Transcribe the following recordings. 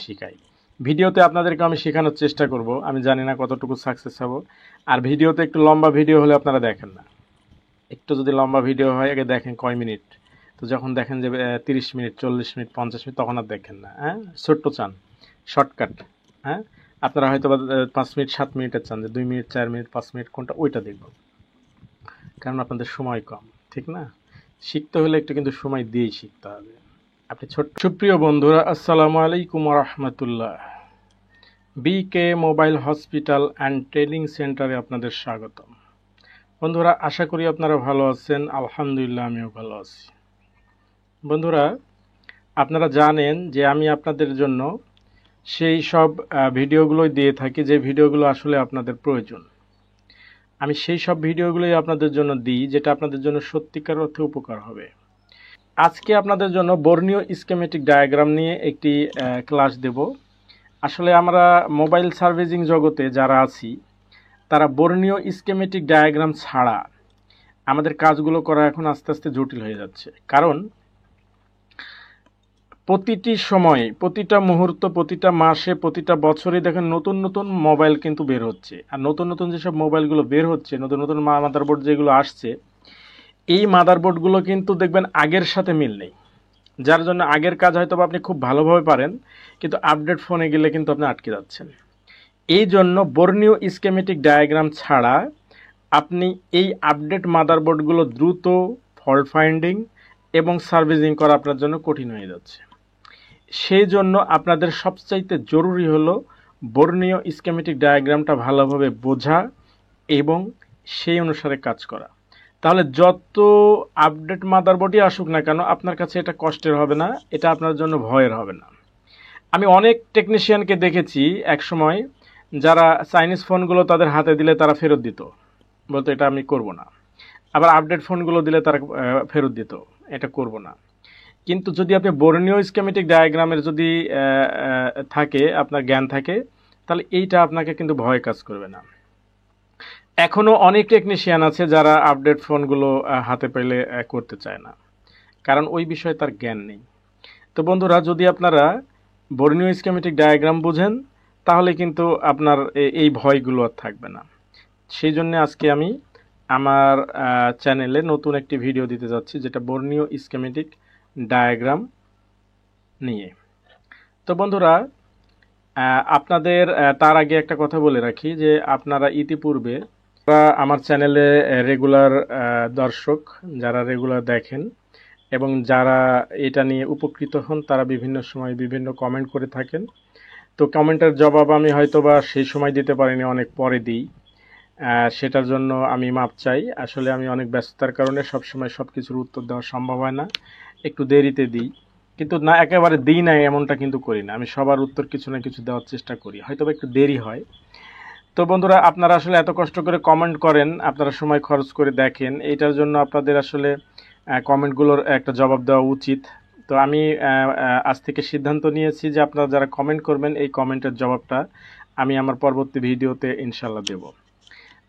শিখাই। ভিডিওতে আপনাদেরকে আমি শেখানোর চেষ্টা করব, আমি জানি না কতটুকু সাকসেস হব। আর ভিডিওতে একটু লম্বা ভিডিও হলে আপনারা দেখেন না, একটু যদি লম্বা ভিডিও হয় আগে দেখেন কয় মিনিট, তো যখন দেখেন যে 30 মিনিট 40 মিনিট 50 মিনিট তখন আর দেখেন না। হ্যাঁ, ছোট্ট চান শর্টকাট। হ্যাঁ, আপনারা হয়তো 5 মিনিট 7 মিনিটের চান যে 2 মিনিট 4 মিনিট 5 মিনিট কোনটা, ওইটা দেখব, কারণ আপনাদের সময় কম, ঠিক না? শিখতে হলে একটু কিন্তু সময় দিয়েই শিখতে হবে। আপনি সুপ্রিয় বন্ধুরা, আসসালামু আলাইকুম রহমতুল্লাহ। বিকে মোবাইল হসপিটাল অ্যান্ড ট্রেনিং সেন্টারে আপনাদের স্বাগতম। বন্ধুরা, আশা করি আপনারা ভালো আছেন। আলহামদুলিল্লাহ, আমিও ভালো আছি। বন্ধুরা, আপনারা জানেন যে আমি আপনাদের জন্য সেই সব ভিডিওগুলোই দিয়ে থাকি যে ভিডিওগুলো আসলে আপনাদের প্রয়োজন। আমি সেই সব ভিডিওগুলোই আপনাদের জন্য দিই যেটা আপনাদের জন্য সত্যিকার অর্থে উপকার হবে। আজকে আপনাদের জন্য বর্ণীয় স্কিমেটিক ডায়াগ্রাম নিয়ে একটি ক্লাস দেব। আসলে আমরা মোবাইল সার্ভিসিং জগতে যারা আছি তারা বর্ণীয় স্কিমেটিক ডায়াগ্রাম ছাড়া আমাদের কাজগুলো করা এখন আস্তে আস্তে জটিল হয়ে যাচ্ছে। কারণ প্রতিটি সময়ে, প্রতিটা মুহূর্ত, প্রতিটা মাসে, প্রতিটা বছরে দেখেন নতুন নতুন মোবাইল কিন্তু বের হচ্ছে। আর নতুন নতুন যেসব মোবাইলগুলো বের হচ্ছে, নতুন নতুন মাদারবোর্ড যেগুলো আসছে, এই মাদারবোর্ডগুলো কিন্তু দেখবেন আগের সাথে মিল নেই। যার জন্য আগের কাজ হয়তো আপনি খুব ভালোভাবে পারেন, কিন্তু আপডেট ফোনে গেলে কিন্তু আপনি আটকে যাচ্ছেন। এই জন্য বর্ণীয় স্কিমেটিক ডায়াগ্রাম ছাড়া আপনি এই আপডেট মাদারবোর্ডগুলো দ্রুত ফল্ট ফাইন্ডিং এবং সার্ভিসিং করা আপনার জন্য কঠিন হয়ে যাচ্ছে। সেই জন্য আপনাদের সবচাইতে জরুরি হলো বর্ণীয় স্কিমেটিক ডায়াগ্রামটা ভালোভাবে বোঝা এবং সেই অনুসারে কাজ করা। তাহলে যত আপডেট মাদারবোর্ডই আসুক না কেন, আপনার কাছে এটা কষ্টের হবে না, এটা আপনার জন্য ভয়ের হবে না। আমি অনেক টেকনিশিয়ানকে দেখেছি এক সময়, যারা চাইনিজ ফোনগুলো তাদের হাতে দিলে তারা ফেরত দিত, বলতো এটা আমি করব না। আবার আপডেট ফোনগুলো দিলে তারা ফেরত দিত, এটা করব না। কিন্তু যদি আপনি বর্ণীয় স্কিমেটিক ডায়াগ্রামের যদি থাকে, আপনার জ্ঞান থাকে, তাহলে এইটা আপনাকে কিন্তু ভয় কাজ করবে না। এখনও অনেক টেকনিশিয়ান আছে যারা আপডেট ফোনগুলো হাতে পেলে করতে চায় না, কারণ ওই বিষয়ে তার জ্ঞান নেই। তো বন্ধুরা, যদি আপনারা বর্ণীয় স্কিমেটিক ডায়াগ্রাম বুঝেন তাহলে কিন্তু আপনার এই ভয়গুলো আর থাকবে না। সেই জন্য আজকে আমি আমার চ্যানেলে নতুন একটি ভিডিও দিতে যাচ্ছি, যেটা বর্ণীয় স্কিমেটিক ডায়াগ্রাম নিয়ে। তো বন্ধুরা, আপনাদের তার আগে একটা কথা বলে রাখি যে আপনারা ইতিপূর্বে আমার চ্যানেলে রেগুলার দর্শক, যারা রেগুলার দেখেন এবং যারা এটা নিয়ে উপকৃত হন, তারা বিভিন্ন সময় বিভিন্ন কমেন্ট করে থাকেন। তো কমেন্টের জবাব আমি হয়তোবা সেই সময় দিতে পারিনি, অনেক পরে দিই। সেটার জন্য আমি মাপ চাই। আসলে আমি অনেক ব্যস্ততার কারণে সবসময় সব কিছুর উত্তর দেওয়া সম্ভব হয় না, একটু দেরিতে দিই। কিন্তু না একেবারে দিই না এমনটা কিন্তু করি না, আমি সবার উত্তর কিছু না কিছু দেওয়ার চেষ্টা করি, হয়তোবা একটু দেরি হয়। তো বন্ধুরা, আপনারা আসলে এত কষ্ট করে কমেন্ট করেন, আপনারা সময় খরচ করে দেখেন, এইটার জন্য আপনাদের আসলে কমেন্টগুলোর একটা জবাব দেওয়া উচিত। তো আমি আজ থেকে সিদ্ধান্ত নিয়েছি যে আপনারা যারা কমেন্ট করবেন এই কমেন্টের জবাবটা আমি আমার পরবর্তী ভিডিওতে ইনশাল্লাহ দেব।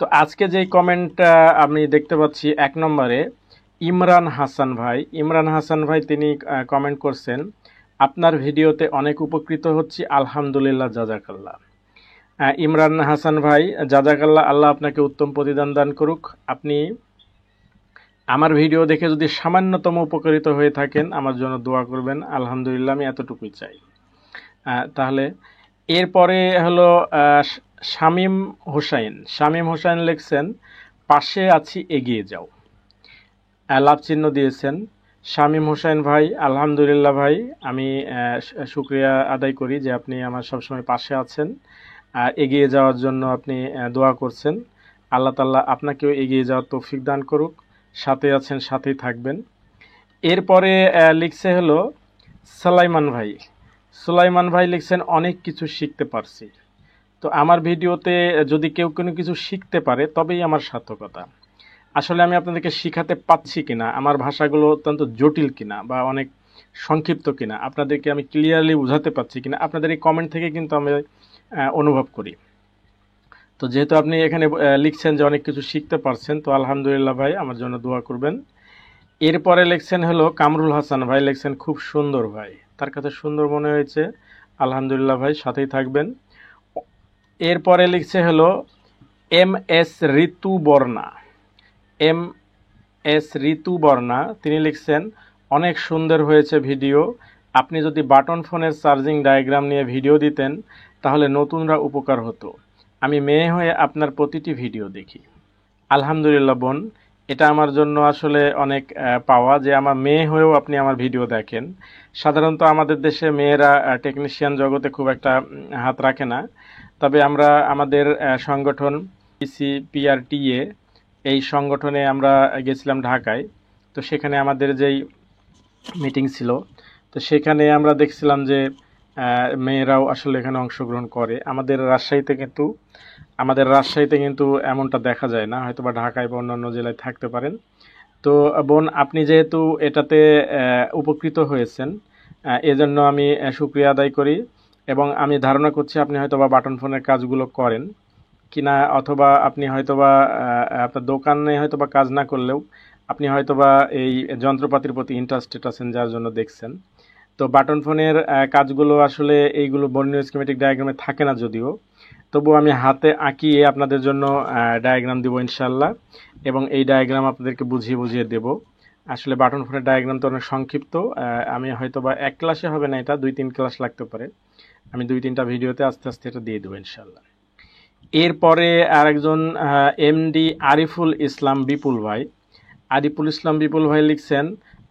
তো আজকে যেই কমেন্টটা আমি দেখতে পাচ্ছি 1 নম্বরে ইমরান হাসান ভাই, ইমরান হাসান ভাই তিনি কমেন্ট করছেন, আপনার ভিডিওতে অনেক উপকৃত হচ্ছি, আলহামদুলিল্লাহ, জাজাকাল্লাহ। ইমরান হাসান ভাই, জাজাকাল্লাহ, আল্লাহ আপনাকে উত্তম প্রতিদান দান করুক। আপনি আমার ভিডিও দেখে যদি সামান্যতম উপকৃত হয়ে থাকেন আমার জন্য দোয়া করবেন, আলহামদুলিল্লাহ, আমি এতটুকুই চাই। তাহলে এরপরে হলো শামীম হোসাইন। শামীম হোসাইন লিখছেন, পাশে আছি, এগিয়ে যাও, লাভ চিহ্ন দিয়েছেন। শামীম হোসাইন ভাই, আলহামদুলিল্লাহ ভাই, আমি শুকরিয়া আদায় করি যে আপনি আমার সবসময় পাশে আছেন, এগিয়ে যাওয়ার জন্য আপনি দোয়া করছেন। আল্লাহ তাআলা আপনাকেও এগিয়ে যাওয়ার তৌফিক দান করুক, সাথে আছেন, সাথেই থাকবেন। এরপরে লিখছে হলো সুলাইমান ভাই। সুলাইমান ভাই লিখছেন, অনেক কিছু শিখতে পারছি। তো আমার ভিডিওতে যদি কেউ কোনো কিছু শিখতে পারে তবেই আমার সার্থকতা। আসলে আমি আপনাদেরকে শিখাতে পাচ্ছি কিনা, আমার ভাষাগুলো অত্যন্ত জটিল কিনা বা অনেক সংক্ষিপ্ত কিনা, আপনাদেরকে আমি ক্লিয়ারলি বোঝাতে পারছি কিনা, আপনাদের এই কমেন্ট থেকে কিন্তু আমি অনুভব করি। তো যেহেতু আপনি এখানে লিখছেন যে অনেক কিছু শিখতে পারছেন, তো আলহামদুলিল্লাহ ভাই, আমার জন্য দোয়া করবেন। এরপরে লিখছেন হলো কামরুল হাসান ভাই, লিখছেন, খুব সুন্দর ভাই, তার কাছে সুন্দর মনে হয়েছে, আলহামদুলিল্লাহ ভাই, সাথেই থাকবেন। এরপরে লিখছে হলো MS ঋতুবর্ণা। MS ঋতুবর্ণা তিনি লিখছেন, অনেক সুন্দর হয়েছে ভিডিও। আপনি যদি বাটন ফোনের চার্জিং ডায়াগ্রাম নিয়ে ভিডিও দিতেন তাহলে নতুনরা উপকার হতো। আমি মেয়ে হয়ে আপনার প্রতিটি ভিডিও দেখি। আলহামদুলিল্লাহ বোন, এটা আমার জন্য আসলে অনেক পাওয়া যে আমার মেয়ে হয়েও আপনি আমার ভিডিও দেখেন। সাধারণত আমাদের দেশে মেয়েরা টেকনিশিয়ান জগতে খুব একটা হাত রাখে না। তবে আমরা আমাদের সংগঠন PCPRTA, এই সংগঠনে আমরা গেছিলাম ঢাকায়। তো সেখানে আমাদের যেই মিটিং ছিল, তো সেখানে আমরা দেখছিলাম যে মেয়েরাও আসলে এখানে অংশগ্রহণ করে। আমাদের রাজশাহীতে কিন্তু এমনটা দেখা যায় না, হয়তো বা ঢাকায় বা অন্যান্য জেলায় থাকতে পারেন। তো বোন, আপনি যেহেতু এটাতে উপকৃত হয়েছেন, এজন্য আমি শুকরিয়া আদায় করি। এবং আমি ধারণা করছি আপনি হয়তোবা বাটন ফোনের কাজগুলো করেন কিনা, অথবা আপনি হয়তোবা আপনার দোকানে হয়তোবা কাজ না করলেও আপনি হয়তোবা এই যন্ত্রপাতির প্রতি ইন্টারেস্টেড আছেন, যার জন্য দেখছেন। তো বাটন ফোনের কাজগুলো আসলে এইগুলো বর্ণীয় স্কিমেটিক ডায়াগ্রামে থাকে না যদিও, তবু আমি হাতে আঁকিয়ে আপনাদের জন্য ডায়াগ্রাম দিব ইনশাল্লাহ, এবং এই ডায়াগ্রাম আপনাদেরকে বুঝিয়ে বুঝিয়ে দেব। আসলে বাটন ফোনের ডায়াগ্রাম তো অনেক সংক্ষিপ্ত, আমি হয়তোবা এক ক্লাসে হবে না, এটা 2-3 ক্লাস লাগতে পারে। আমি 2-3টা ভিডিওতে আস্তে আস্তে এটা দিয়ে দেবো ইনশাল্লাহ। এরপরে আরেকজন MD আরিফুল ইসলাম বিপুল ভাই। লিখছেন,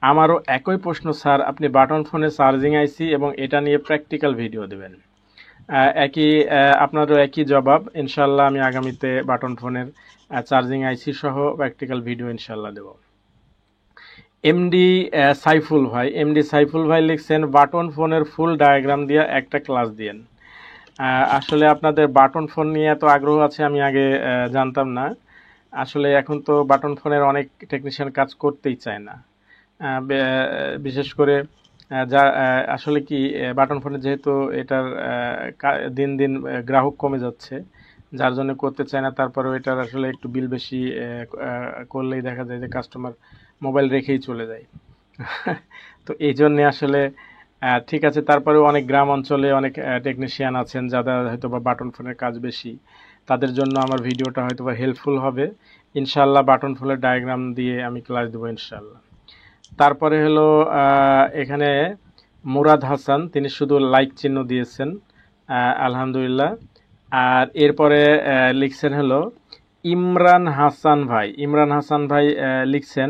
আমারও একই প্রশ্ন স্যার, আপনি বাটন ফোনে চার্জিং আইসি এবং এটা নিয়ে প্র্যাকটিক্যাল ভিডিও দেবেন। আপনারও একই জবাব। ইনশাল্লাহ আমি আগামীতে বাটন ফোনের চার্জিং আইসি সহ প্র্যাকটিক্যাল ভিডিও ইনশাল্লাহ দেব। এমডি সাইফুল ভাই লিখছেন, বাটন ফোনের ফুল ডায়াগ্রাম দিয়ে একটা ক্লাস দিয়েন। আসলে আপনাদের বাটন ফোন নিয়ে এত আগ্রহ আছে আমি আগে জানতাম না। আসলে এখন তো বাটন ফোনের অনেক টেকনিশিয়ান কাজ করতেই চায় না, বিশেষ করে যা আসলে কি বাটন ফোনে যেহেতু এটার দিন দিন গ্রাহক কমে যাচ্ছে, যার জন্য করতে চায় না। তারপরেও এটার আসলে একটু বিল বেশি করলেই দেখা যায় যে কাস্টমার মোবাইল রেখেই চলে যায়। তো এই জন্যে আসলে ঠিক আছে, তারপরেও অনেক গ্রাম অঞ্চলে অনেক টেকনিশিয়ান আছেন যাদের হয়তো বা বাটন ফোনের কাজ বেশি, তাদের জন্য আমার ভিডিওটা হয়তো বা হেল্পফুল হবে। ইনশাল্লাহ বাটন ফোনের ডায়াগ্রাম দিয়ে আমি ক্লাস দেবো ইনশাল্লাহ। তারপরে হলো এখানে মুরাদ হাসান, তিনি শুধু লাইক চিহ্ন দিয়েছেন, আলহামদুলিল্লাহ। আর এরপরে লিখছেন হলো ইমরান হাসান ভাই লিখছেন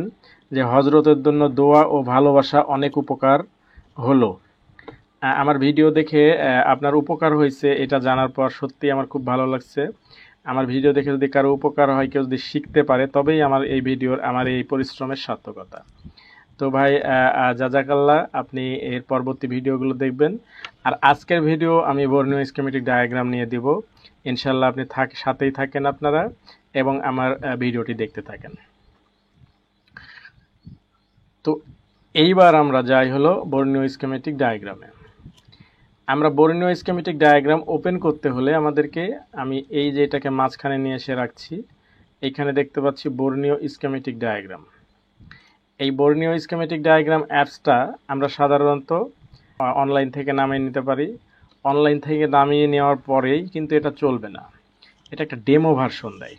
যে হজরতের জন্য দোয়া ও ভালোবাসা, অনেক উপকার হলো। আমার ভিডিও দেখে আপনার উপকার হয়েছে এটা জানার পর সত্যি আমার খুব ভালো লাগছে। আমার ভিডিও দেখে যদি কারো উপকার হয়, কেউ যদি শিখতে পারে, তবেই আমার এই পরিশ্রমের সার্থকতা। তো ভাই জাজাকাল্লাহ, আপনি এর পরবর্তী ভিডিওগুলো দেখবেন। আর আজকের ভিডিও আমি বর্ণীয় স্কিমেটিক ডায়াগ্রাম নিয়ে দিব ইনশাল্লাহ। আপনি সাথেই থাকেন আপনারা এবং আমার ভিডিওটি দেখতে থাকেন। তো এইবার আমরা যাই হলো বর্ণীয় স্কিমেটিক ডায়াগ্রামে। আমরা বর্ণীয় স্কিমেটিক ডায়াগ্রাম ওপেন করতে হলে আমাদেরকে, আমি এই যে এটাকে মাঝখানে নিয়ে এসে রাখছি, এইখানে দেখতে পাচ্ছি বর্ণীয় স্কিমেটিক ডায়াগ্রাম। এই বর্ণীয় স্কিমেটিক ডায়াগ্রাম অ্যাপসটা আমরা সাধারণত অনলাইন থেকে নামিয়ে নিতে পারি। অনলাইন থেকে নামিয়ে নেওয়ার পরেই কিন্তু এটা চলবে না, এটা একটা ডেমো ভার্সন দেয়।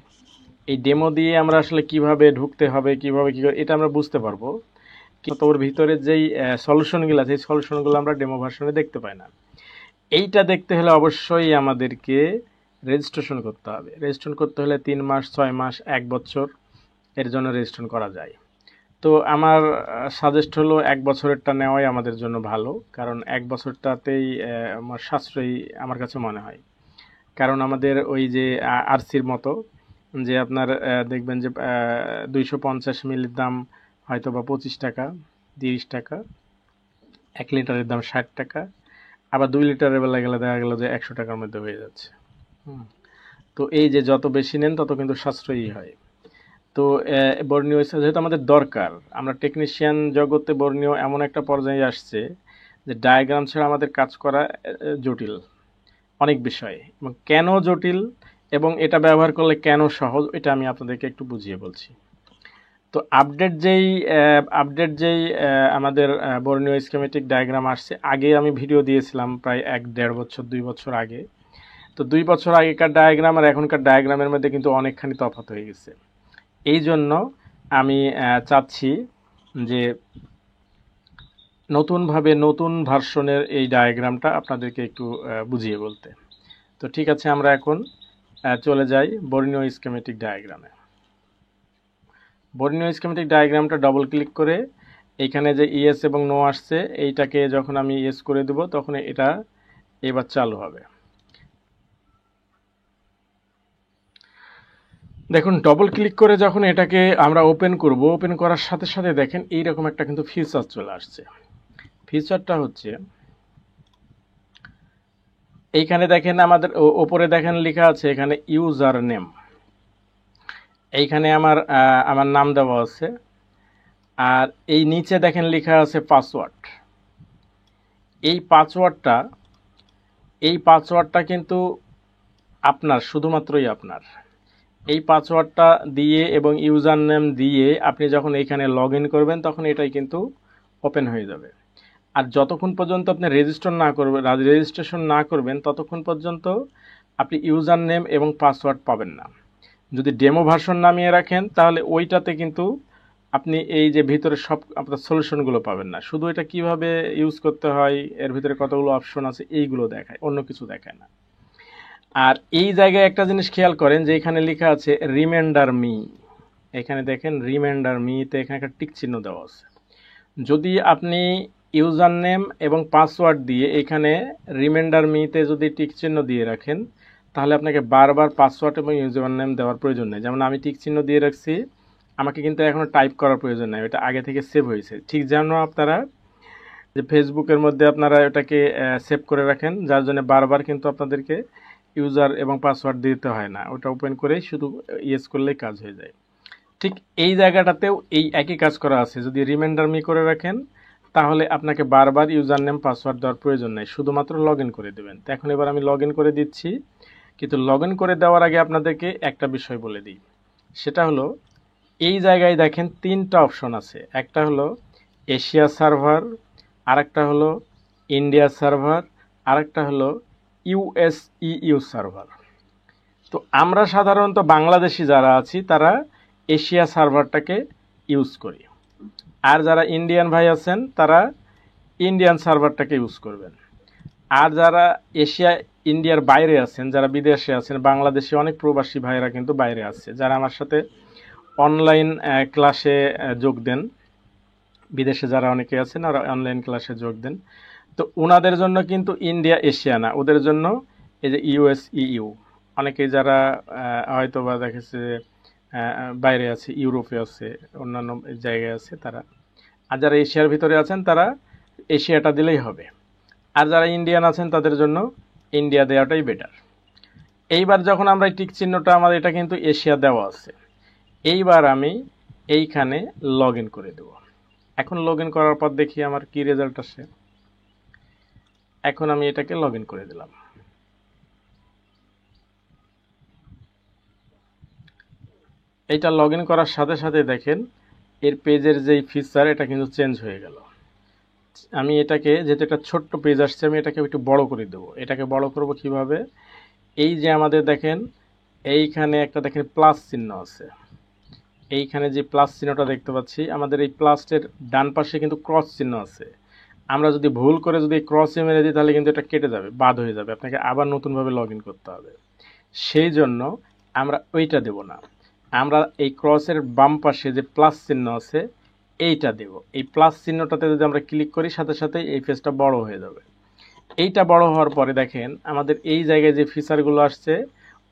এই ডেমো দিয়ে আমরা আসলে কিভাবে ঢুকতে হবে, কিভাবে এটা আমরা বুঝতে পারবো, কিন্তু ওর ভিতরে যেই সলিউশনগুলো আছে এই সলিউশনগুলো আমরা ডেমো ভার্সনে দেখতে পাই না। এইটা দেখতে হলে অবশ্যই আমাদেরকে রেজিস্ট্রেশন করতে হবে। রেজিস্ট্রেশন করতে হলে 3 মাস, 6 মাস, 1 বছর এর জন্য রেজিস্ট্রেশন করা যায়। তো আমার সাজেস্ট হলো 1 বছরেরটা নেওয়াই আমাদের জন্য ভালো, কারণ 1 বছরটাতেই আমার সাশ্রয়ী আমার কাছে মনে হয়। কারণ আমাদের ওই যে আরসির মতো যে আপনার দেখবেন যে 250 মিলির দাম হয়তো বা 25 টাকা, 30 টাকা, 1 লিটারের দাম 60 টাকা, আবার 2 লিটারের বেলা গেলে দেখা গেল যে 100 টাকার মধ্যে হয়ে যাচ্ছে। তো এই যে যত বেশি নেন তত কিন্তু সাশ্রয়ী হয়। তো বর্ণীয় যেহেতু আমাদের দরকার, আমরা টেকনিশিয়ান জগতে বর্ণীয় এমন একটা পর্যায়ে আসছে যে ডায়াগ্রাম ছাড়া আমাদের কাজ করা জটিল অনেক বিষয়। এবং কেন জটিল এবং এটা ব্যবহার করলে কেন সহজ, এটা আমি আপনাদেরকে একটু বুঝিয়ে বলছি। তো আপডেট যেই আমাদের বর্ণীয় স্কিমেটিক ডায়াগ্রাম আসছে, আগে আমি ভিডিও দিয়েছিলাম প্রায় 1-1.5 বছর 2 বছর আগে। তো 2 বছর আগেকার ডায়াগ্রাম আর এখনকার ডায়াগ্রামের মধ্যে কিন্তু অনেকখানি তফাৎ হয়ে গেছে। এই জন্য আমি চাচ্ছি যে নতুনভাবে নতুন ভার্সনের এই ডায়াগ্রামটা আপনাদেরকে একটু বুঝিয়ে বলতে। তো ঠিক আছে, আমরা এখন চলে যাই বর্ণীয় স্কিমেটিক ডায়াগ্রামে। বর্ণীয় স্কিমেটিক ডায়াগ্রামটা ডবল ক্লিক করে এইখানে যে ইয়েস এবং নো আসছে, এইটাকে যখন আমি ইয়েস করে দেব তখন এটা এবার চালু হবে। দেখুন, ডবল ক্লিক করে যখন এটাকে আমরা ওপেন করব, ওপেন করার সাথে সাথে দেখেন এইরকম একটা কিন্তু ফিচার চলে আসছে। ফিচারটা হচ্ছে এইখানে দেখেন আমাদের ওপরে দেখেন লেখা আছে এখানে ইউজার নেম। এইখানে আমার নাম দেওয়া আছে, আর এই নিচে দেখেন লেখা আছে পাসওয়ার্ড। এই পাসওয়ার্ডটা কিন্তু আপনার, শুধুমাত্রই আপনার। এই পাসওয়ার্ডটা দিয়ে এবং ইউজার নেম দিয়ে আপনি যখন এইখানে লগ ইন করবেন তখন এটাই কিন্তু ওপেন হয়ে যাবে। আর যতক্ষণ পর্যন্ত আপনি রেজিস্ট্রেশন না করবেন ততক্ষণ পর্যন্ত আপনি ইউজার নেম এবং পাসওয়ার্ড পাবেন না। যদি ডেমো ভার্সন নামিয়ে রাখেন তাহলে ওইটাতে কিন্তু আপনি এই যে ভিতরে সব আপনার সলিউশনগুলো পাবেন না। শুধু এটা কিভাবে ইউজ করতে হয়, এর ভিতরে কতগুলো অপশন আছে, এইগুলো দেখায়, অন্য কিছু দেখায় না। আর এই জায়গায় একটা জিনিস খেয়াল করেন যে এখানে লেখা আছে রিমাইন্ডার মি। এখানে দেখেন রিমাইন্ডার মিতে এখানে একটা টিক চিহ্ন দেওয়া আছে। যদি আপনি ইউজার নেম এবং পাসওয়ার্ড দিয়ে এখানে রিমাইন্ডার মিতে যদি টিক চিহ্ন দিয়ে রাখেন তাহলে আপনাকে বারবার পাসওয়ার্ড এবং ইউজার নেম দেওয়ার প্রয়োজন নেই। যেমন আমি টিক চিহ্ন দিয়ে রাখছি, আমাকে কিন্তু এখনও টাইপ করার প্রয়োজন নেই, এটা আগে থেকে সেভ হয়েছে। ঠিক যেন আপনারা যে ফেসবুকের মধ্যে আপনারা এটাকে সেভ করে রাখেন, যার জন্য বারবার কিন্তু আপনাদেরকে ইউজার এবং পাসওয়ার্ড দিতে হয় না, ওটা ওপেন করেই শুধু ইয়েস করলেই কাজ হয়ে যায়। ঠিক এই জায়গাটাতেও এই একই কাজ করা আছে। যদি রিমাইন্ডার মি করে রাখেন তাহলে আপনাকে বারবার ইউজার নেম পাসওয়ার্ড দেওয়ার প্রয়োজন নেই, শুধুমাত্র লগ ইন করে দেবেন। তো এখন এবার আমি লগ ইন করে দিচ্ছি, কিন্তু লগ ইন করে দেওয়ার আগে আপনাদেরকে একটা বিষয় বলে দিই। সেটা হলো এই জায়গায় দেখেন 3টা অপশন আছে। একটা হলো এশিয়া সার্ভার, আরেকটা হলো ইন্ডিয়া সার্ভার, আরেকটা হলো ইউ সার্ভার। তো আমরা সাধারণত বাংলাদেশি যারা আছি তারা এশিয়া সার্ভারটাকে ইউজ করি, আর যারা ইন্ডিয়ান ভাই আছেন তারা ইন্ডিয়ান সার্ভারটাকে ইউজ করবেন। আর যারা ইন্ডিয়ার বাইরে আছেন, যারা বিদেশে আছেন, বাংলাদেশি অনেক প্রবাসী ভাইরা কিন্তু বাইরে আছে, যারা আমার সাথে অনলাইন ক্লাসে যোগ দেন, বিদেশে যারা অনেকে আছেন আর অনলাইন ক্লাসে যোগ দেন, তো ওনাদের জন্য কিন্তু ইন্ডিয়া এশিয়া না, ওদের জন্য এই যে ইউ। অনেকেই যারা হয়তো বা দেখেছে বাইরে আছে, ইউরোপে আছে, অন্যান্য জায়গায় আছে তারা, আর যারা এশিয়ার ভিতরে আছেন তারা এশিয়াটা দিলেই হবে। আর যারা ইন্ডিয়ান আছেন তাদের জন্য ইন্ডিয়া দেওয়াটাই বেটার। এইবার যখন আমরা এই টিক চিহ্নটা, আমাদের এটা কিন্তু এশিয়া দেওয়া আছে, এইবার আমি এইখানে লগ ইন করে দেব। এখন লগ ইন করার পর দেখি আমার কি রেজাল্ট আসে। এখন আমি এটাকে লগ ইন করে দিলাম। এইটা লগ ইন করার সাথে সাথে দেখেন এর পেজের যেই ফিচার এটা কিন্তু চেঞ্জ হয়ে গেল। আমি এটাকে, যেহেতু একটা ছোট্ট পেজ আসছে, আমি এটাকে একটু বড় করে দেবো। এটাকে বড় করব কিভাবে? এই যে আমাদের দেখেন এইখানে একটা দেখেন প্লাস চিহ্ন আছে, এইখানে যে প্লাস চিহ্নটা দেখতে পাচ্ছি, আমাদের এই প্লাসের ডান পাশে কিন্তু ক্রস চিহ্ন আছে। আমরা যদি ভুল করে যদি ক্রসে মেরে দিই তাহলে কিন্তু এটা কেটে যাবে, বাদ হয়ে যাবে, আপনাকে আবার নতুনভাবে লগ ইন করতে হবে। সেই জন্য আমরা ওইটা দেব না, আমরা এই ক্রসের বাম পাশে যে প্লাস চিহ্ন আছে এইটা দেব। এই প্লাস চিহ্নটাতে যদি আমরা ক্লিক করি সাথে সাথে এই পেজটা বড় হয়ে যাবে। এইটা বড় হওয়ার পরে দেখেন আমাদের এই জায়গায় যে ফিচারগুলো আসছে,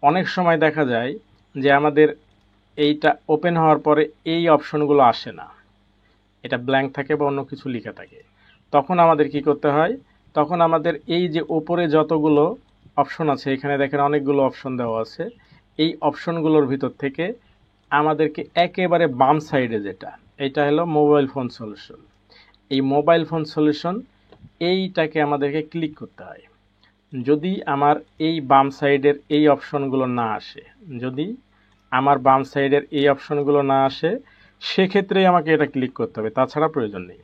অনেক সময় দেখা যায় যে আমাদের এইটা ওপেন হওয়ার পরে এই অপশনগুলো আসে না, এটা ব্ল্যাঙ্ক থাকে বা অন্য কিছু লেখা থাকে। তখন আমাদের কি করতে হয়? তখন আমাদের এই যে ওপরে যতগুলো অপশন আছে, এখানে দেখেন অনেকগুলো অপশন দেওয়া আছে, এই অপশনগুলোর ভিতর থেকে আমাদেরকে একেবারে বাম সাইডে যেটা, এটা হলো মোবাইল ফোন সলিউশন। এই মোবাইল ফোন সলিউশন এইটাকে আমাদেরকে ক্লিক করতে হয়। যদি আমার এই বাম সাইডের এই অপশনগুলো না আসে, যদি আমার বাম সাইডের এই অপশনগুলো না আসে, সেক্ষেত্রে আমাকে এটা ক্লিক করতে হবে, তাছাড়া প্রয়োজন নেই।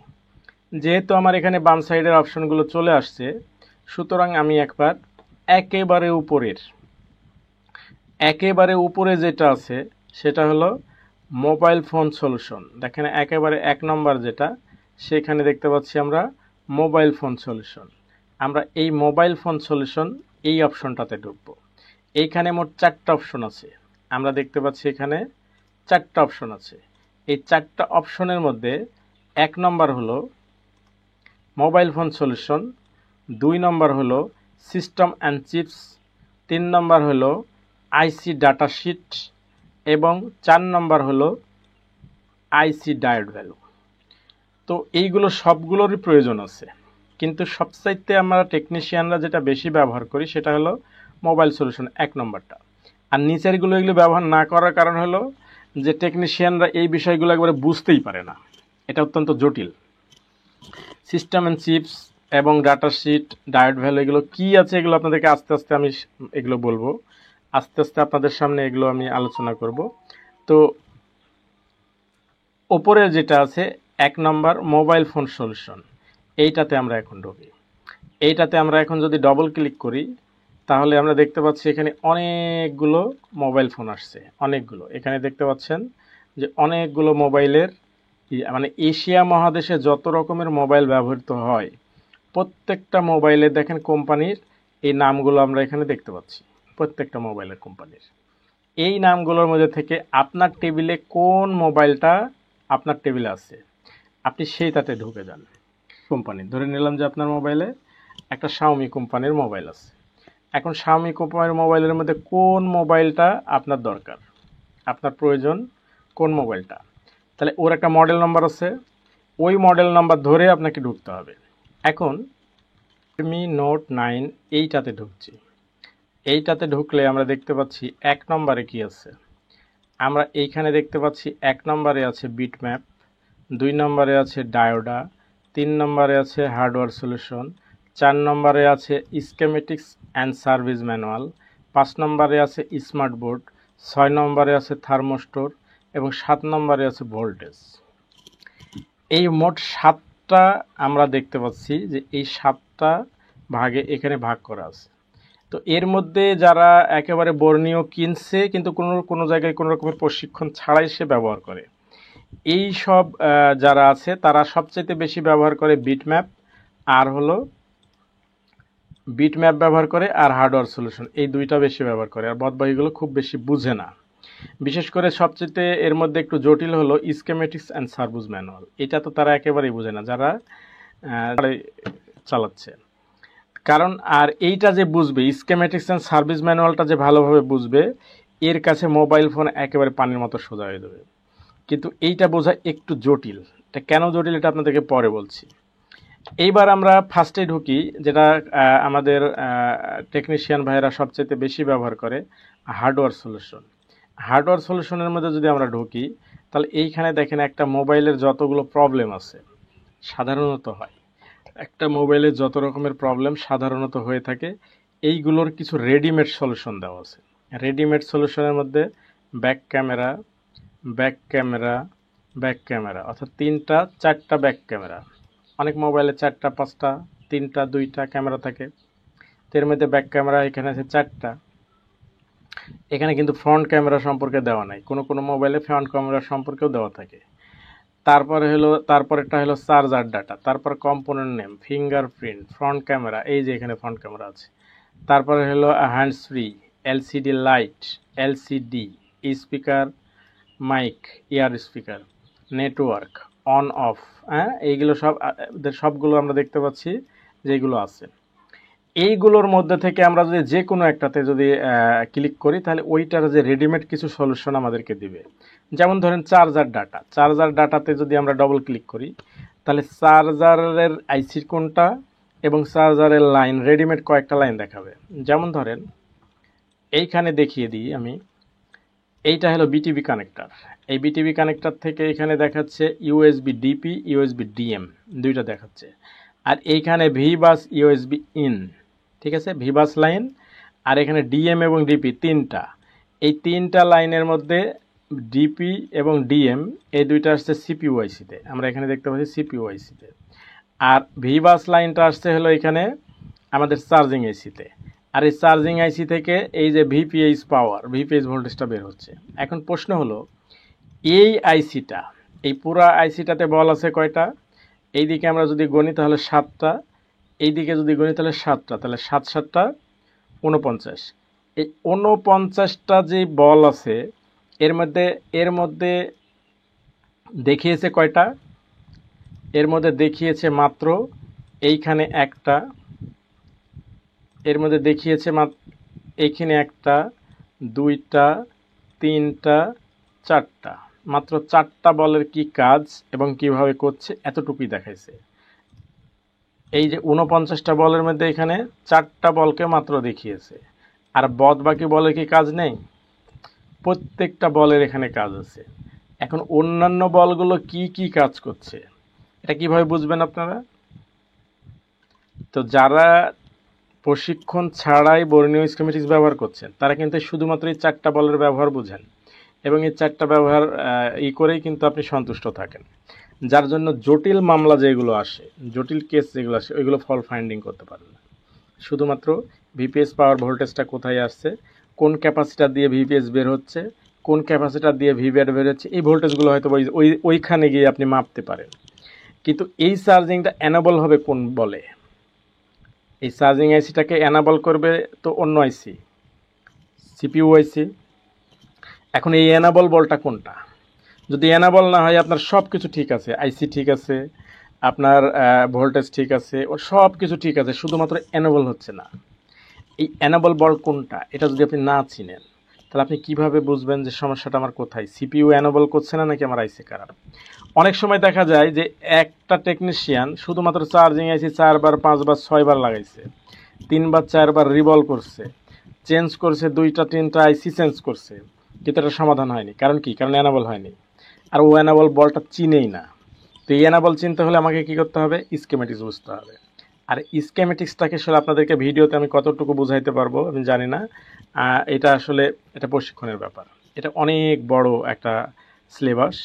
যেহেতু আমার এখানে বাম সাইডের অপশনগুলো চলে আসছে, সুতরাং আমি একবার একেবারে উপরে যেটা আছে সেটা হলো মোবাইল ফোন সলিউশন। দেখেন একেবারে 1 নম্বর যেটা, সেখানে দেখতে পাচ্ছি আমরা মোবাইল ফোন সলিউশন। আমরা এই মোবাইল ফোন সলিউশন এই অপশনটাতে ঢুকবো। এইখানে মোট 4টা অপশন আছে, আমরা দেখতে পাচ্ছি এখানে 4টা অপশন আছে। এই 4টা অপশনের মধ্যে 1 নম্বর হলো মোবাইল ফোন সলিউশন, 2 নম্বর হলো সিস্টেম অ্যান্ড চিপস, 3 নম্বর হলো আইসি ডাটা শিট এবং 4 নম্বর হলো আইসি ডায়োড ভ্যালু। তো এইগুলো সবগুলোরই প্রয়োজন আছে, কিন্তু সবচাইতে আমরা টেকনিশিয়ানরা যেটা বেশি ব্যবহার করি সেটা হলো মোবাইল সলিউশন 1 নম্বরটা। আর নিচেরগুলো এগুলো ব্যবহার না করার কারণ হলো যে টেকনিশিয়ানরা এই বিষয়গুলো একবারে বুঝতেই পারে না, এটা অত্যন্ত জটিল। সিস্টেম অ্যান্ড চিপস এবং ডাটা শিট, ডায়োড ভ্যালু এগুলো কী আছে এগুলো আপনাদেরকে আস্তে আস্তে আমি এগুলো বলবো, আস্তে আস্তে আপনাদের সামনে এগুলো আমি আলোচনা করব। তো ওপরে যেটা আছে 1 নম্বর মোবাইল ফোন সলিউশন, এইটাতে আমরা এখন ঢুকি। এইটাতে আমরা এখন যদি ডবল ক্লিক করি তাহলে আমরা দেখতে পাচ্ছি এখানে অনেকগুলো মোবাইল ফোন আসছে, অনেকগুলো। এখানে দেখতে পাচ্ছেন যে অনেকগুলো মোবাইলের মানে এশিয়া মহাদেশে যত রকমের মোবাইল ব্যবহৃত হয় প্রত্যেকটা মোবাইলে দেখেন কোম্পানির এই নামগুলো আমরা এখানে দেখতে পাচ্ছি, প্রত্যেকটা মোবাইলের কোম্পানির। এই নামগুলোর মধ্যে থেকে আপনার টেবিলে কোন মোবাইলটা আপনার টেবিলে আছে আপনি সেইটাতে ঢুকে যান। কোম্পানি ধরে নিলাম যে আপনার মোবাইলে একটা শাওমি কোম্পানির মোবাইল আছে। এখন শাওমি কোম্পানির মোবাইলের মধ্যে কোন মোবাইলটা আপনার দরকার, আপনার প্রয়োজন কোন মোবাইলটা, তাহলে ওর একটা মডেল নাম্বার আছে, ওই মডেল নাম্বার ধরে আপনাকে ঢুকতে হবে। এখন রেডমি নোট 9 এইটাতে ঢুকছি। এইটাতে ঢুকলে আমরা দেখতে পাচ্ছি 1 নম্বরে কি আছে, আমরা এইখানে দেখতে পাচ্ছি 1 নম্বরে আছে বিটম্যাপ, 2 নম্বরে আছে ডায়োডা, 3 নম্বরে আছে হার্ডওয়্যার সলিউশন, 4 নম্বরে আছে স্কেমেটিক্স অ্যান্ড সার্ভিস ম্যানুয়াল, 5 নম্বরে আছে স্মার্ট বোর্ড, 6 নম্বরে আছে থার্মোস্টোর এবং 7 নম্বরে আছে ভোল্টেজ। এই মোট 7টা আমরা দেখতে পাচ্ছি যে এই 7টা ভাগে এখানে ভাগ করা আছে। তো এর মধ্যে যারা একেবারে বর্ণীয় কিনছে কিন্তু কোনো জায়গায় কোনো রকমের প্রশিক্ষণ ছাড়াই সে ব্যবহার করে, এই সব যারা আছে তারা সবচেয়ে বেশি ব্যবহার করে বিটম্যাপ ব্যবহার করে আর হার্ডওয়্যার সলিউশন, এই দুইটা বেশি ব্যবহার করে। আর বাদবাকিগুলো খুব বেশি বুঝে না। বিশেষ করে সবচেয়ে এর মধ্যে একটু জটিল হলো স্কেমেটিক্স অ্যান্ড সার্ভিস ম্যানুয়াল, এটা তো তারা একেবারেই বুঝে না যারা চালাচ্ছে। কারণ আর এইটা যে বুঝবে স্কেমেটিক্স অ্যান্ড সার্ভিস ম্যানুয়ালটা যে ভালোভাবে বুঝবে এর কাছে মোবাইল ফোন একেবারে পানির মতো সোজা হয়ে যাবে। কিন্তু এইটা বোঝা একটু জটিল, এটা কেন জটিল এটা আপনাদেরকে পরে বলছি। এইবার আমরা ফার্স্টে ঢুকি যেটা আমাদের টেকনিশিয়ান ভাইয়েরা সবচেয়ে বেশি ব্যবহার করে, হার্ডওয়্যার সলিউশন। হার্ডওয়্যার সলিউশনের মধ্যে যদি আমরা ঢুকি তাহলে এইখানে দেখেন একটা মোবাইলের যতগুলো প্রবলেম আছে সাধারণত হয়, একটা মোবাইলে যত রকমের প্রবলেম সাধারণত হয়ে থাকে এইগুলোর কিছু রেডিমেড সলিউশন দেওয়া আছে। রেডিমেড সলিউশনের মধ্যে ব্যাক ক্যামেরা, অর্থাৎ 3টা 4টা ব্যাক ক্যামেরা। অনেক মোবাইলে 4টা 5টা 3টা 2টা ক্যামেরা থাকে, এর মধ্যে ব্যাক ক্যামেরা এখানে আছে 4টা। এখানে কিন্তু ফ্রন্ট ক্যামেরা সম্পর্কে দেওয়া নাই, কোনো মোবাইলে ফ্রন্ট ক্যামেরা সম্পর্কেও দেওয়া থাকে। তারপরেরটা হলো চার্জার ডাটা, তারপর component name, fingerprint, front camera, এই যে এখানে ফ্রন্ট ক্যামেরা আছে। তারপরে হলো hands free, LCD light, LCD, speaker, mic, ear speaker, network, on off, এইগুলো সবগুলো আমরা দেখতে পাচ্ছি যেগুলো আছে। এইগুলোর মধ্যে থেকে আমরা যদি যে কোনো একটাতে যদি ক্লিক করি তাহলে ওইটার যে রেডিমেড কিছু সলিউশন আমাদেরকে দিবে। যেমন ধরেন চার্জার ডাটাতে যদি আমরা ডবল ক্লিক করি তাহলে চার্জারের আইসি কোনটা এবং চার্জারের লাইন রেডিমেড কয়েকটা লাইন দেখাবে। যেমন ধরেন এইখানে দেখিয়ে দিই আমি, এইটা হলো বিটিবি কানেক্টর। এই বিটিবি কানেক্টর থেকে এখানে দেখাচ্ছে ইউএসবি ডিপি, ইউএসবি ডিএম দুইটা দেখাচ্ছে। আর এইখানে ভিবাস ইউএসবি ইন, ঠিক আছে, ভিবাস লাইন। আর এখানে ডিএম এবং ডিপি 3টা, এই 3টা লাইনের মধ্যে ডিপি এবং ডিএম এই দুইটা আসছে সিপিইউ আইসিতে, আমরা এখানে দেখতে পাচ্ছি সিপিইউ আইসিতে। আর ভিবাস লাইনটা আসছে হলো এখানে আমাদের চার্জিং আইসিতে। আর এই চার্জিং আইসি থেকে এই যে ভিপিএইচ পাওয়ার, ভিপিএইচ ভোল্টেজটা বের হচ্ছে। এখন প্রশ্ন হলো এই আইসিটা, এই পুরা আইসিটাতে বল আছে কয়টা? এইদিকে আমরা যদি গণি তাহলে 7টা, এইদিকে যদি গণি তাহলে 7টা, তাহলে 7 7টা 49। এই 49টা যে বল আছে এর মধ্যে দেখিয়েছে কয়টা? এর মধ্যে দেখিয়েছে মাত্র এইখানে একটা, এর মধ্যে দেখিয়েছে এইখানে একটা, দুইটা, তিনটা, চারটা, মাত্র 4টা বলের কি কাজ এবং কিভাবে করছে এতটুকুই দেখাইছে। এই যে 49টা বলের মধ্যে এখানে 4টা বলকে মাত্র দেখিয়েছে। আর বাকি বলের কি কাজ নেই? প্রত্যেকটা বলের এখানে কাজ আছে। এখন অন্যান্য বলগুলো কি কি কাজ করছে এটা কিভাবে বুঝবেন আপনারা? তো যারা প্রশিক্ষণ ছাড়াই বর্ণীয় স্কিমেটিক্স ব্যবহার করছেন তারা কিন্তু শুধুমাত্র এই 4টা বলের ব্যবহার বুঝেন এবং এই 4টা ব্যবহার করেই কিন্তু আপনি সন্তুষ্ট থাকেন। যার জন্য জটিল মামলা যেগুলো আসে, জটিল কেস যেগুলো আসে, ওইগুলো ফল্ট ফাইন্ডিং করতে পারেন না। শুধুমাত্র ভিপিএস পাওয়ার ভোল্টেজটা কোথায় আসছে, কোন ক্যাপাসিটার দিয়ে ভিপিএস বের হচ্ছে, কোন ক্যাপাসিটার দিয়ে ভিভ্যাট বের হচ্ছে, এই ভোল্টেজগুলো হয়তো ওইখানে গিয়ে আপনি মাপতে পারেন। কিন্তু এই চার্জিংটা অ্যানাবল হবে কোন বলে? এই চার্জিং আইসিটাকে অ্যানাবল করবে তো অন্য আইসি, সিপিইউ আইসি। এখন এই অ্যানাবল বলটা কোনটা? যদি অ্যানাবল না হয়, আপনার সব কিছু ঠিক আছে, আইসি ঠিক আছে, আপনার ভোল্টেজ ঠিক আছে, ও সব কিছু ঠিক আছে, শুধুমাত্র অ্যানাবল হচ্ছে না। এই অ্যানাবল বল কোনটা এটা যদি আপনি না চিনেন তাহলে আপনি কিভাবে বুঝবেন যে সমস্যাটা আমার কোথায়? সিপিইউ অ্যানাবল করছে না নাকি আমার আইসি খারাপ? অনেক সময় দেখা যায় যে একটা টেকনিশিয়ান শুধুমাত্র চার্জিং আইসি 4 বার 5 বার 6 বার লাগাইছে, 3 বার 4 বার রিভলভ করছে, চেঞ্জ করছে, 2টা 3টা আইসি চেঞ্জ করছে, কিন্তু এটা সমাধান হয়নি। কারণ কি? কারণ অ্যানাবল হয়নি। আর ও অ্যানাবল বলটা চিনেই না। তো এই অ্যানাবল চিনতে হলে আমাকে কি করতে হবে? স্কিমেটিক্স বুঝতে হবে। আর স্কিমেটিক্সটাকে আসলে আপনাদেরকে ভিডিওতে আমি কতটুকু বুঝাইতে পারবো আমি জানি না। এটা আসলে এটা প্রশিক্ষণের ব্যাপার। এটা অনেক বড় একটা সিলেবাস।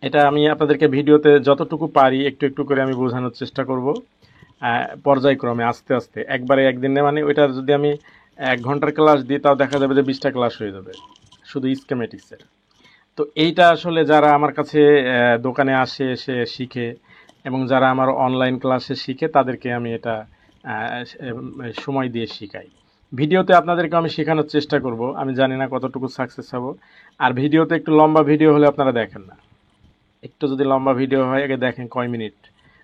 এটা আমি আপনাদেরকে ভিডিওতে যতটুকু পারি একটু একটু করে আমি বোঝানোর চেষ্টা করব, পর্যায়ক্রমে আস্তে আস্তে। একবারে একদিনে মানে ওইটা যদি আমি 1 ঘন্টার ক্লাস দিই তাও দেখা যাবে যে 20টা ক্লাস হয়ে যাবে শুধু স্কিমেটিক্সের। তো এইটা আসলে যারা আমার কাছে দোকানে আসে, এসে শিখে, এবং যারা আমার অনলাইন ক্লাসে শিখে তাদেরকে আমি এটা সময় দিয়ে শিখাই। ভিডিওতে আপনাদেরকে আমি শেখানোর চেষ্টা করব, আমি জানি না কতটুকু সাকসেস হব। আর ভিডিওতে একটু লম্বা ভিডিও হলে আপনারা দেখেন না, একটু যদি লম্বা ভিডিও হয় আগে দেখেন কয় মিনিট।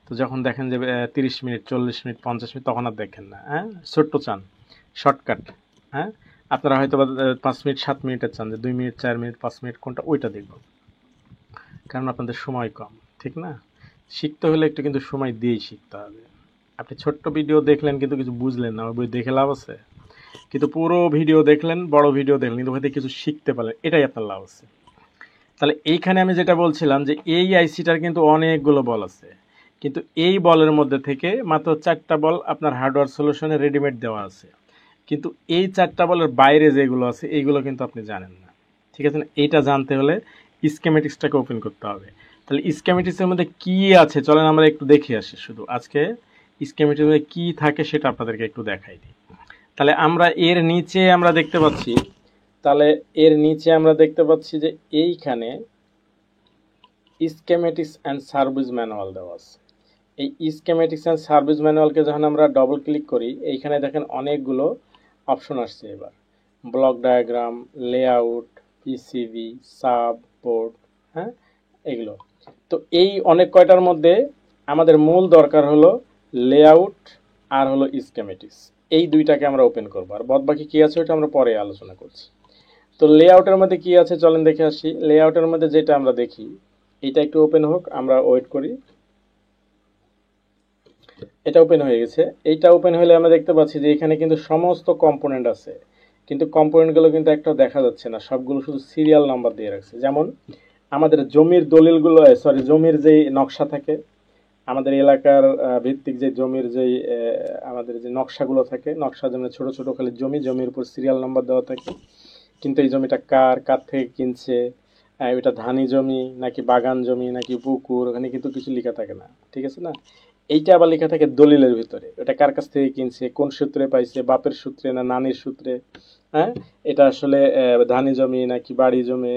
তো যখন দেখেন যে 30 মিনিট 40 মিনিট 50 মিনিট তখন আর দেখেন না। হ্যাঁ, ছোট্ট চান, শর্টকাট। হ্যাঁ, আপনারা হয়তো 5 মিনিট 7 মিনিটের চান, যে 2 মিনিট 4 মিনিট 5 মিনিট কোনটা, ওইটা দেখব। কারণ আপনাদের সময় কম, ঠিক না? শিখতে হলে একটু কিন্তু সময় দিয়েই শিখতে হবে। আপনি ছোট্ট ভিডিও দেখলেন কিন্তু কিছু বুঝলেন না, বই দেখে লাভ আছে? কিন্তু পুরো ভিডিও দেখলেন, বড় ভিডিও দেখলেন, কিন্তু হয়তো কিছু শিখতে পারলেন, এটাই আপনার লাভ আছে। তাহলে এইখানে আমি যেটা বলছিলাম যে এই আইসিটার কিন্তু অনেকগুলো বল আছে, কিন্তু এই বলের মধ্যে থেকে মাত্র 4টা বল আপনার হার্ডওয়্যার সলিউশনে রেডিমেড দেওয়া আছে। কিন্তু এই 4টা বলের বাইরে যেগুলো আছে এইগুলো কিন্তু আপনি জানেন না, ঠিক আছে না? এইটা জানতে হলে স্কিমেটিক্সটাকে ওপেন করতে হবে। তাহলে স্কিমেটিক্সের মধ্যে কি আছে চলেন আমরা একটু দেখে আসি। শুধু আজকে স্কিমেটিক্সের মধ্যে কী থাকে সেটা আপনাদেরকে একটু দেখাই দিই। তাহলে আমরা এর নিচে আমরা দেখতে পাচ্ছি, যে এইখানে স্কিমেটিক্স অ্যান্ড সার্ভিস ম্যানুয়াল দেওয়া আছে। এই স্কিমেটিক্স অ্যান্ড সার্ভিস ম্যানুয়ালকে যখন আমরা ডবল ক্লিক করি, এইখানে দেখেন অনেকগুলো অপশন আসছে। এবার block diagram, layout, PCB, sub board, হ্যাঁ, এগুলো। তো এই অনেক কয়টার মধ্যে আমাদের মূল দরকার হলো লেআউট আর হলো স্কিমেটিক্স। এই দুইটাকে আমরা ওপেন করবো, আর বাদ বাকি কী আছে ওইটা আমরা পরে আলোচনা করছি। তো লেআউটের মধ্যে কি আছে চলেন দেখে আসি। লেআউটের মধ্যে যেটা আমরা দেখি, এটা একটু ওপেন হোক, আমরা ওয়েট করি। এটা ওপেন হয়ে গেছে। এইটা ওপেন হলে আমরা দেখতে পাচ্ছি যে এখানে কিন্তু সমস্ত কম্পোনেন্ট আছে, কিন্তু কম্পোনেন্টগুলো কিন্তু একটা দেখা যাচ্ছে না, সবগুলো শুধু সিরিয়াল নাম্বার দিয়ে রাখছে। যেমন আমাদের জমির দলিলগুলো, জমির যেই নকশা থাকে, আমাদের এলাকার ভিত্তিক যে জমির যেই আমাদের যে নকশাগুলো থাকে, নকশা যেমন ছোট ছোট খালি জমির উপর সিরিয়াল নাম্বার দেওয়া থাকে, কিন্তু এই জমিটা কার থেকে কিনছে, এটা ধানি জমি নাকি বাগান জমি নাকি পুকুর, ওখানে কিন্তু কিছু লেখা থাকে না, ঠিক আছে না। এইটা আবার লেখা থাকে দলিলের ভিতরে, এটা কার কাছ থেকে কিনছে, কোন সূত্রে পাইছে, বাপের সূত্রে না নানির সূত্রে। হ্যাঁ, এটা আসলে ধানি জমি নাকি বাড়ি জমি,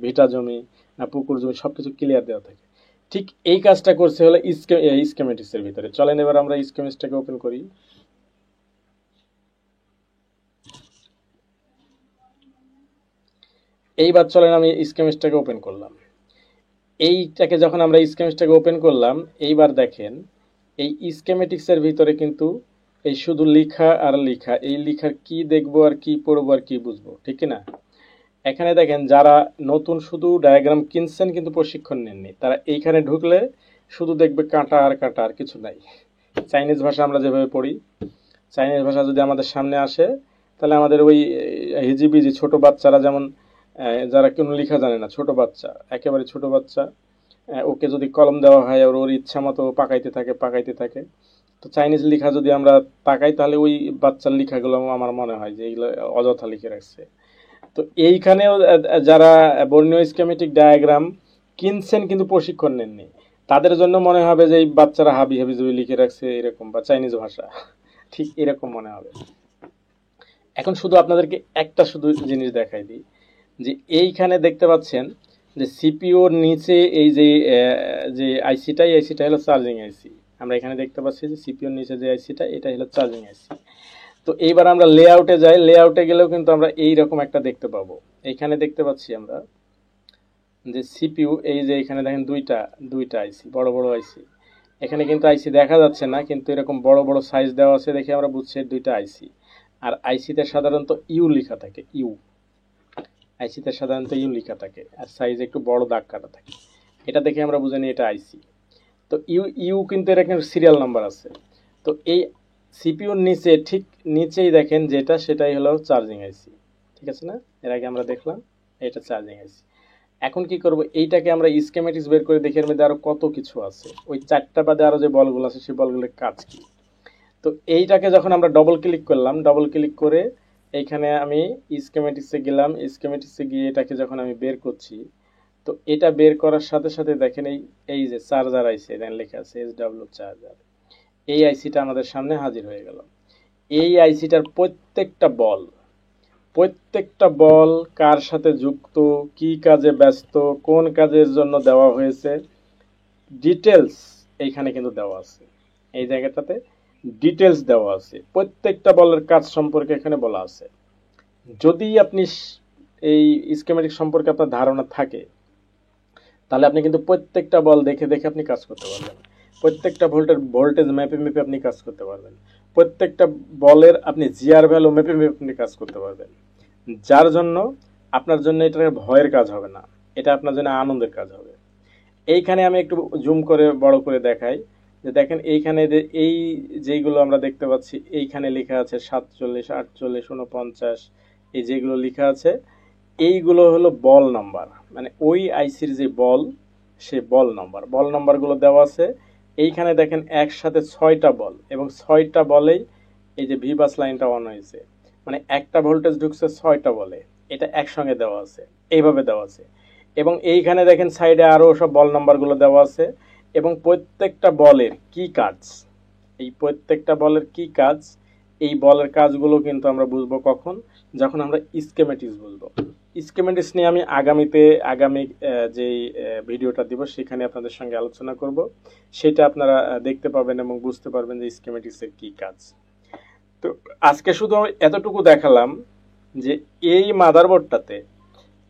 ভিটা জমি না পুকুর জমি, সবকিছু ক্লিয়ার দেওয়া থাকে। ঠিক এই কাজটা করছে হলো স্কেমেটিক্সের ভিতরে। চলেন এবার আমরা স্কেমেটিক্সটাকে ওপেন করি। এইবার চলেন আমি স্কেমেটিক্সটাকে ওপেন করলাম। এইটাকে যখন আমরা স্কেমেটিক্সটাকে ওপেন করলাম, এইবার দেখেন এই স্কেমেটিক্সের ভিতরে কিন্তু এই শুধু লেখা আর লেখা, এই লেখার কি দেখবো আর কি পড়বো আর কি বুঝবো, ঠিক না। এখানে দেখেন যারা নতুন শুধু ডায়াগ্রাম কিনছেন কিন্তু প্রশিক্ষণ নেননি, তারা এইখানে ঢুকলে শুধু দেখবে কাঁটা আর কাঁটা, আর কিছু নাই। চাইনিজ ভাষা আমরা যেভাবে পড়ি, চাইনিজ ভাষা যদি আমাদের সামনে আসে, তাহলে আমাদের ওই হিজিবিজি ছোট বাচ্চারা যেমন, যারা কোনো লেখা জানে না, ছোট বাচ্চা, একেবারে ছোট বাচ্চা, ওকে যদি কলম দেওয়া হয় আর ওর ইচ্ছা মতো পাকাইতে থাকে পাকাইতে থাকে, তো চাইনিজ লেখা যদি আমরা তাকাই তাহলে ওই বাচ্চার লেখাগুলো আমার মনে হয় যে এইগুলো অযথা লিখে রাখছে। তো এইখানেও যারা বর্ণীয় স্কেমেটিক ডায়াগ্রাম কিনছেন কিন্তু প্রশিক্ষণ নেননি, তাদের জন্য মনে হবে যে এই বাচ্চারা হাবি হাবি জবি লিখে রাখছে এরকম, বা চাইনিজ ভাষা, ঠিক এরকম মনে হবে। এখন শুধু আপনাদেরকে একটা শুধু জিনিস দেখাই দিই, যে এইখানে দেখতে পাচ্ছেন যে সিপিওর নিচে এই যে আইসিটা হলো চার্জিং আইসি। আমরা এখানে দেখতে পাচ্ছি যে সিপিওর নিচে যে আইসিটা, এটা হলো চার্জিং আইসি। তো এইবার আমরা লেআউটে যাই, লেআউটে গেলেও কিন্তু আমরা এইরকম একটা দেখতে পাবো। এইখানে দেখতে পাচ্ছি আমরা যে সিপিইউ, এই যে এখানে দেখেন দুইটা আইসি, বড় বড় আইসি। এখানে কিন্তু আইসি দেখা যাচ্ছে না, কিন্তু এরকম বড় বড় সাইজ দেওয়া আছে দেখে আমরা বুঝছি দুইটা আইসি। আর আইসিতে সাধারণত ইউ লেখা থাকে, আইসিতে সাধারণত ইউ লেখা থাকে, আর সাইজ একটু বড় দাগ কাটা থাকে। এটা দেখে আমরা বুঝে নিই এটা আইসি। তো ইউ কিন্তু এর একটা সিরিয়াল নাম্বার আছে। তো এই সিপিইউর নিচে ঠিক নিচেই দেখেন যেটা, সেটাই হলো চার্জিং আইসি, ঠিক আছে না। এর আগে আমরা দেখলাম এটা চার্জিং আইসি। এখন কি করব, এইটাকে আমরা স্কেমেটিক্স বের করে দেখি এর মধ্যে আরো কত কিছু আছে, ওই চারটা বাদে আরো যে বলগুলো আছে সেই বলগুলোর কাজ কি। তো এইটাকে যখন আমরা ডবল ক্লিক করলাম, ডবল ক্লিক করে এইখানে আমি স্কেমেটিক্সে গেলাম, স্কেমেটিক্সে গিয়ে এটাকে যখন আমি বের করছি, তো এটা বের করার সাথে সাথে দেখেন এই যে চার্জার আইসি, এখানে লেখা আছে SW চার্জার, এই আইসিটা আমাদের সামনে হাজির হয়ে গেল। এই আইসিটার প্রত্যেকটা বল কার সাথে যুক্ত, কি কাজে ব্যস্ত, কোন কাজের জন্য দেওয়া হয়েছে, ডিটেলস এইখানে কিন্তু দেওয়া আছে। এই জায়গাটাতে ডিটেলস দেওয়া আছে, প্রত্যেকটা বলের কাজ সম্পর্কে এখানে বলা আছে। যদি আপনি এই স্কিমেটিক সম্পর্কে আপনার ধারণা থাকে, তাহলে আপনি কিন্তু প্রত্যেকটা বল দেখে দেখে আপনি কাজ করতে পারবেন, প্রত্যেকটা ভোল্টেজ মেপে মেপে আপনি কাজ করতে পারবেন, প্রত্যেকটা বলের আপনি জিআর ভ্যালু মেপে মেপে আপনি কাজ করতে পারবেন। যার জন্য আপনার জন্য এটা ভয়ের কাজ হবে না, এটা আপনার জন্য আনন্দের কাজ হবে। এইখানে আমি একটু জুম করে বড় করে দেখাই, যে দেখেন এইখানে যে এই যেগুলো আমরা দেখতে পাচ্ছি, এইখানে লেখা আছে 47, 48, 49, এই যেগুলো লেখা আছে এইগুলো হলো বল নাম্বার, মানে ওই আইসির যে বল, সে বল নাম্বারগুলো দেওয়া আছে। এইখানে দেখেন একসাথে 6টা বল, এবং 6টা বলেই এই যে ভিবাস লাইনটা অন হয়েছে, মানে একটা ভোল্টেজ ঢুকছে 6টা বলে, এটা একসঙ্গে দেওয়া আছে, এইভাবে দেওয়া আছে। এবং এইখানে দেখেন সাইডে আরও সব বল নাম্বারগুলো দেওয়া আছে, এবং প্রত্যেকটা বলের কি কাজ, এই প্রত্যেকটা বলের কি কাজ, এই বলের কাজগুলো কিন্তু আমরা বুঝবো কখন, যখন আমরা স্কেমেটিক্স বুঝবো। স্কেমেটিক্স নিয়ে আমি আগামী যেই ভিডিওটা দিব সেখানে আপনাদের সঙ্গে আলোচনা করব, সেটা আপনারা দেখতে পাবেন এবং বুঝতে পারবেন যে স্কেমেটিক্সের কি কাজ। তো আজকে শুধু এতটুকু দেখালাম যে এই মাদারবোর্ডটাতে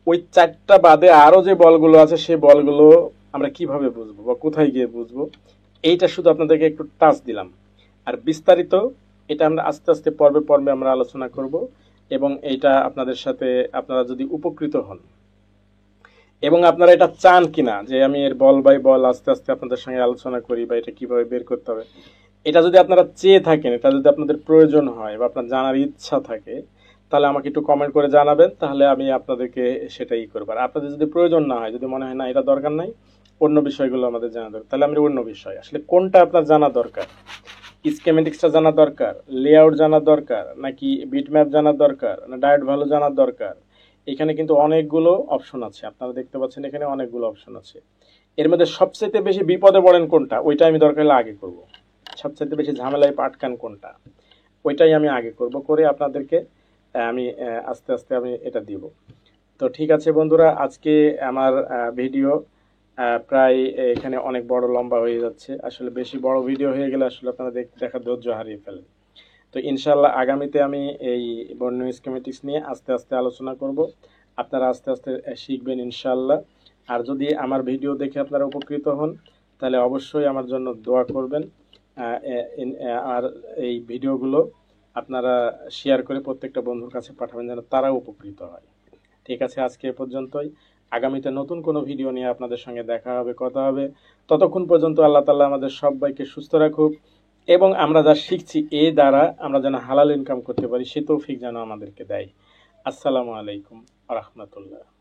ওই 4টা বাদে আরো যে বলগুলো আছে সেই বলগুলো আমরা কিভাবে বুঝবো বা কোথায় গিয়ে বুঝবো, এইটা শুধু আপনাদেরকে একটু টাচ দিলাম। আর বিস্তারিত এটা আমরা আস্তে আস্তে পর্বে পর্বে আমরা আলোচনা করব, এবং এইটা আপনাদের সাথে আপনারা যদি উপকৃত হন এবং আপনারা এটা চান কিনা যে আমি এর বল বাই বল আস্তে আস্তে আপনাদের সঙ্গে আলোচনা করি বা এটা কিভাবে বের করতে হবে, এটা যদি আপনারা চেয়ে থাকেন, এটা যদি আপনাদের প্রয়োজন হয় বা আপনার জানার ইচ্ছা থাকে, তাহলে আমাকে একটু কমেন্ট করে জানাবেন, তাহলে আমি আপনাদেরকে সেটাই করবো। আর আপনাদের যদি প্রয়োজন না হয়, যদি মনে হয় না এটা দরকার নাই, অন্য বিষয়গুলো আমাদের জানা দরকার, তাহলে আমি অন্য বিষয়, আসলে কোনটা আপনার জানা দরকার, স্কেমেটিক্সটা জানা দরকার, লেআউট জানা দরকার, নাকি বিটম্যাপ জানা দরকার, না ডায়োড ভ্যালু জানার দরকার, এখানে কিন্তু অনেকগুলো অপশন আছে, আপনারা দেখতে পাচ্ছেন এখানে অনেকগুলো অপশন আছে। এর মধ্যে সবচেয়ে বেশি বিপদে পড়েন কোনটা, ওইটা আমি দরকার হলে আগে করব। সবচেয়ে বেশি ঝামেলায় আটকান কোনটা, ওইটাই আমি আগে করব, করে আপনাদেরকে আমি আস্তে আস্তে আমি এটা দিব। তো ঠিক আছে বন্ধুরা, আজকে আমার ভিডিও প্রায় এখানে অনেক বড় লম্বা হয়ে যাচ্ছে। আসলে বেশি বড় ভিডিও হয়ে গেলে আসলে আপনারা দেখার ধৈর্য হারিয়ে ফেলেন। তো ইনশাল্লাহ আগামীতে আমি এই বর্ণীয় স্কিমেটিক্স নিয়ে আস্তে আস্তে আলোচনা করব, আপনারা আস্তে আস্তে শিখবেন ইনশাল্লাহ। আর যদি আমার ভিডিও দেখে আপনারা উপকৃত হন তাহলে অবশ্যই আমার জন্য দোয়া করবেন। আর এই ভিডিওগুলো আপনারা শেয়ার করে প্রত্যেকটা বন্ধুর কাছে পাঠাবেন যেন তারাও উপকৃত হয়। ঠিক আছে, আজকে এ পর্যন্তই। আগামীতে নতুন কোনো ভিডিও নিয়ে আপনাদের সঙ্গে দেখা হবে, কথা হবে। ততক্ষণ পর্যন্ত আল্লাহ তাআলা আমাদের সবাইকে সুস্থ রাখুক, এবং আমরা যা শিখছি এ দ্বারা আমরা যেন হালাল ইনকাম করতে পারি সে তৌফিক যেন আমাদেরকে দেয়। আসসালামু আলাইকুম ওয়া রাহমাতুল্লাহ।